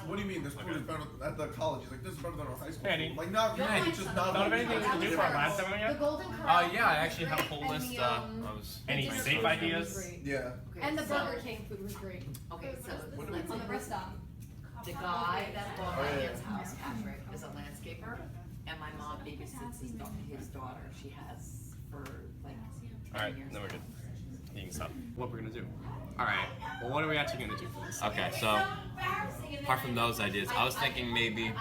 What do you mean? This food is better at the college? He's like, this is better than our high school. Andy. Food. Like, no, it's just not. Thought of anything we can do for our last time The again? golden corral. Yeah, I actually have a whole list. Any safe ideas? Yeah. And the Burger King food was great. Okay, so On the rest stop. the guy that bought my aunt's house, Patrick, is a landscaper, and my mom babysits his daughter. She has for like 10 years. Then we're good. You can stop. What we're gonna do? Alright, well, what are we actually gonna do for this? Okay, so apart from those ideas, I was thinking maybe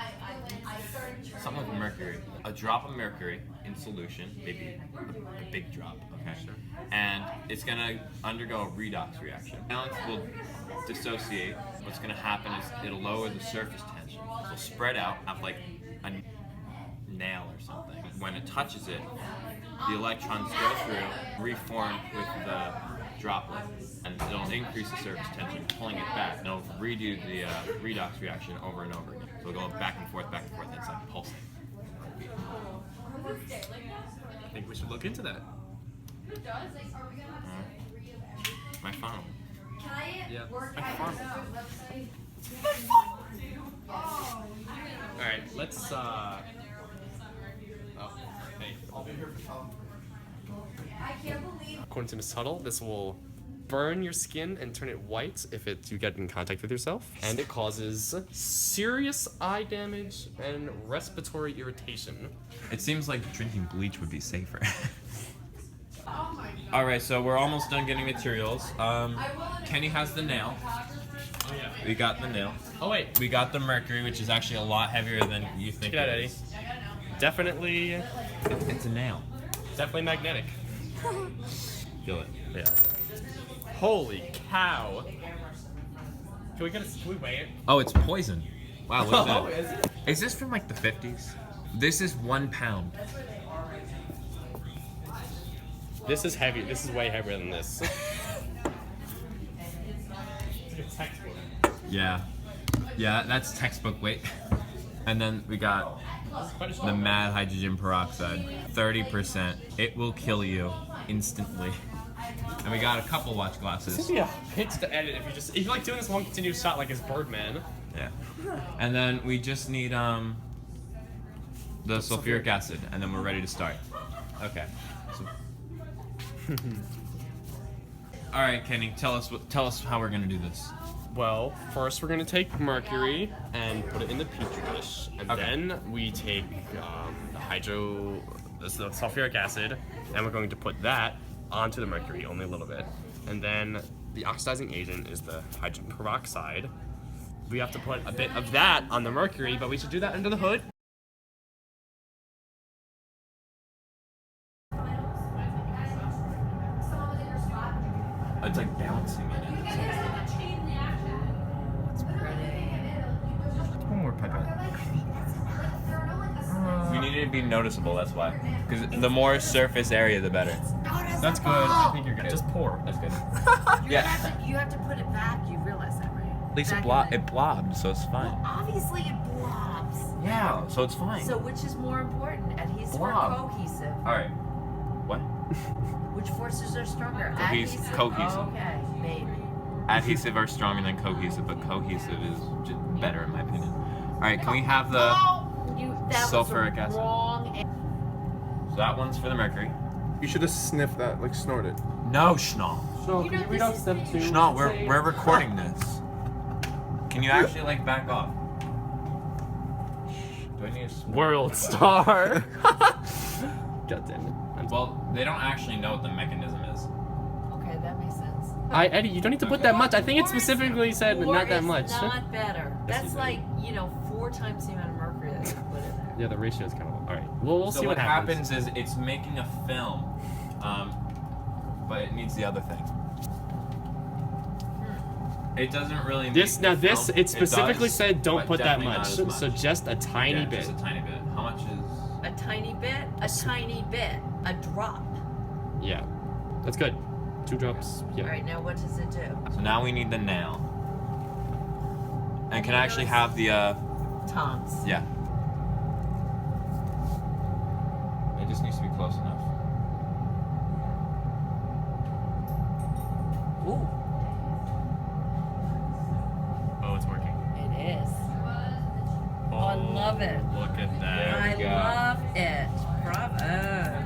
something with mercury. A drop of mercury in solution, maybe a big drop, okay? Sure. And it's gonna undergo a redox reaction. Balance will dissociate. What's gonna happen is it'll lower the surface tension. So spread out, have like a nail or something. When it touches it, the electrons go through, reform with the droplet, and it'll increase the surface tension, pulling it back, and it'll redo the redox reaction over and over again. So it'll go back and forth, and it's like pulsing. I think we should look into that. My phone. Yeah. My phone. Alright, let's oh, hey. I'll be here for Tom. According to Ms. Tuttle, this will burn your skin and turn it white if you get in contact with yourself. And it causes serious eye damage and respiratory irritation. It seems like drinking bleach would be safer. Alright, so we're almost done getting materials. Kenny has the nail. Oh yeah. We got the nail. Oh wait. We got the mercury, which is actually a lot heavier than you think. Check it out, it Eddie. is. Definitely It's a nail. magnetic. Feel it. Yeah. Holy cow. Can we weigh it? Oh, it's poison. Wow, look at that. Oh, is it? Is this from like the 50s? This is 1 pound. This is heavy. This is way heavier than this. It's a textbook. Yeah. Yeah, that's textbook weight. And then we got the mad hydrogen peroxide. 30%. It will kill you instantly. And we got a couple watch This glasses. would be a pitch to edit if you like doing this long continuous shot like his Birdman. Yeah. And then we just need the sulfuric acid, and then we're ready to start. Okay. All right, Kenny, tell us how we're gonna do this. Well, first we're gonna take mercury and put it in the petri dish, and Okay. then we take the sulfuric acid, and we're going to put that onto the mercury, only a little bit, and then the oxidizing agent is the hydrogen peroxide. We have to put a bit of that on the mercury, but we should do that under the hood. It's like bouncing in it. One more pipette. We need it to be noticeable, that's why. Because the more surface area, the better. That's good. I think you're good. Just pour. That's good. You have to put it back. You realize that, right? At least it blobbed, so it's fine. Well, obviously it blobs. Yeah, so it's fine. So which is more important, adhesive Blob. or cohesive? All right. What? Which forces are stronger? Cohesive. Oh, okay, maybe. Adhesive are stronger than cohesive, but cohesive is just better in my opinion. All right, can we have the That sulfuric was acid? Wrong. So that one's for the mercury. You should have sniffed that, like snort it. No, Schnall. So You know, can you read this off is- step 2? Schnall, we're recording this. Can you actually like back off? Do I need a smoke? World star. God damn it. Well, they don't actually know what the mechanism is. Okay, that makes sense. Eddie, you don't need to put that much. I think it specifically said More not that is much. Not better. Yes, That's you like 4 times the amount of mercury that you put in there. Yeah, the ratio is kind of all right. We'll So see what happens. is it's making a film, but it needs the other thing. It doesn't really. This make the it film. specifically does, said don't but put that definitely much. not as So just a tiny Yeah, bit. Just a tiny bit. How much is? A tiny bit, a tiny bit, a drop. Yeah, that's good. 2 drops. Yeah. All right, now what does it do? So now we need the nail. And can I actually have the Tongs. yeah. It just needs to be close enough. Ooh, Oh, it's working. it is. love it. Look at that. I we go. love it. Bravo.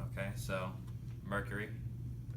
Okay, so mercury.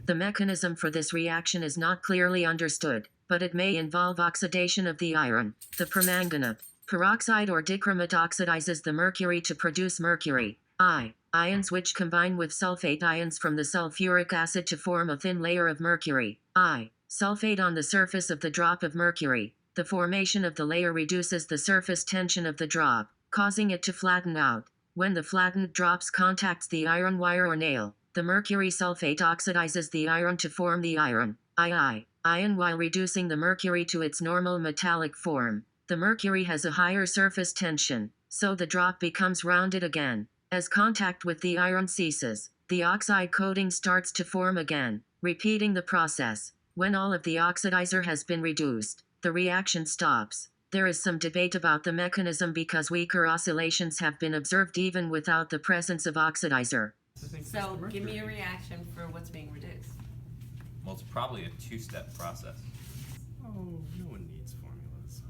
The mechanism for this reaction is not clearly understood, but it may involve oxidation of the iron. The permanganate peroxide or dichromate oxidizes the mercury to produce mercury ions, which combine with sulfate ions from the sulfuric acid to form a thin layer of mercury sulfate on the surface of the drop of mercury. The formation of the layer reduces the surface tension of the drop, causing it to flatten out. When the flattened drops contacts the iron wire or nail, the mercury sulfate oxidizes the iron to form the iron ion while reducing the mercury to its normal metallic form. The mercury has a higher surface tension, so the drop becomes rounded again. As contact with the iron ceases, the oxide coating starts to form again, repeating the process. When all of the oxidizer has been reduced, the reaction stops. There is some debate about the mechanism because weaker oscillations have been observed even without the presence of oxidizer. So give me a reaction for what's being reduced. Well, it's probably a two-step process. Oh, no one needs formulas.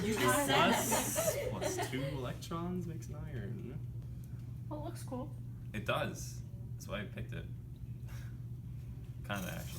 You just said it. Plus 2 electrons makes an iron. Well, it looks cool. It does. That's why I picked it. Kinda, actually.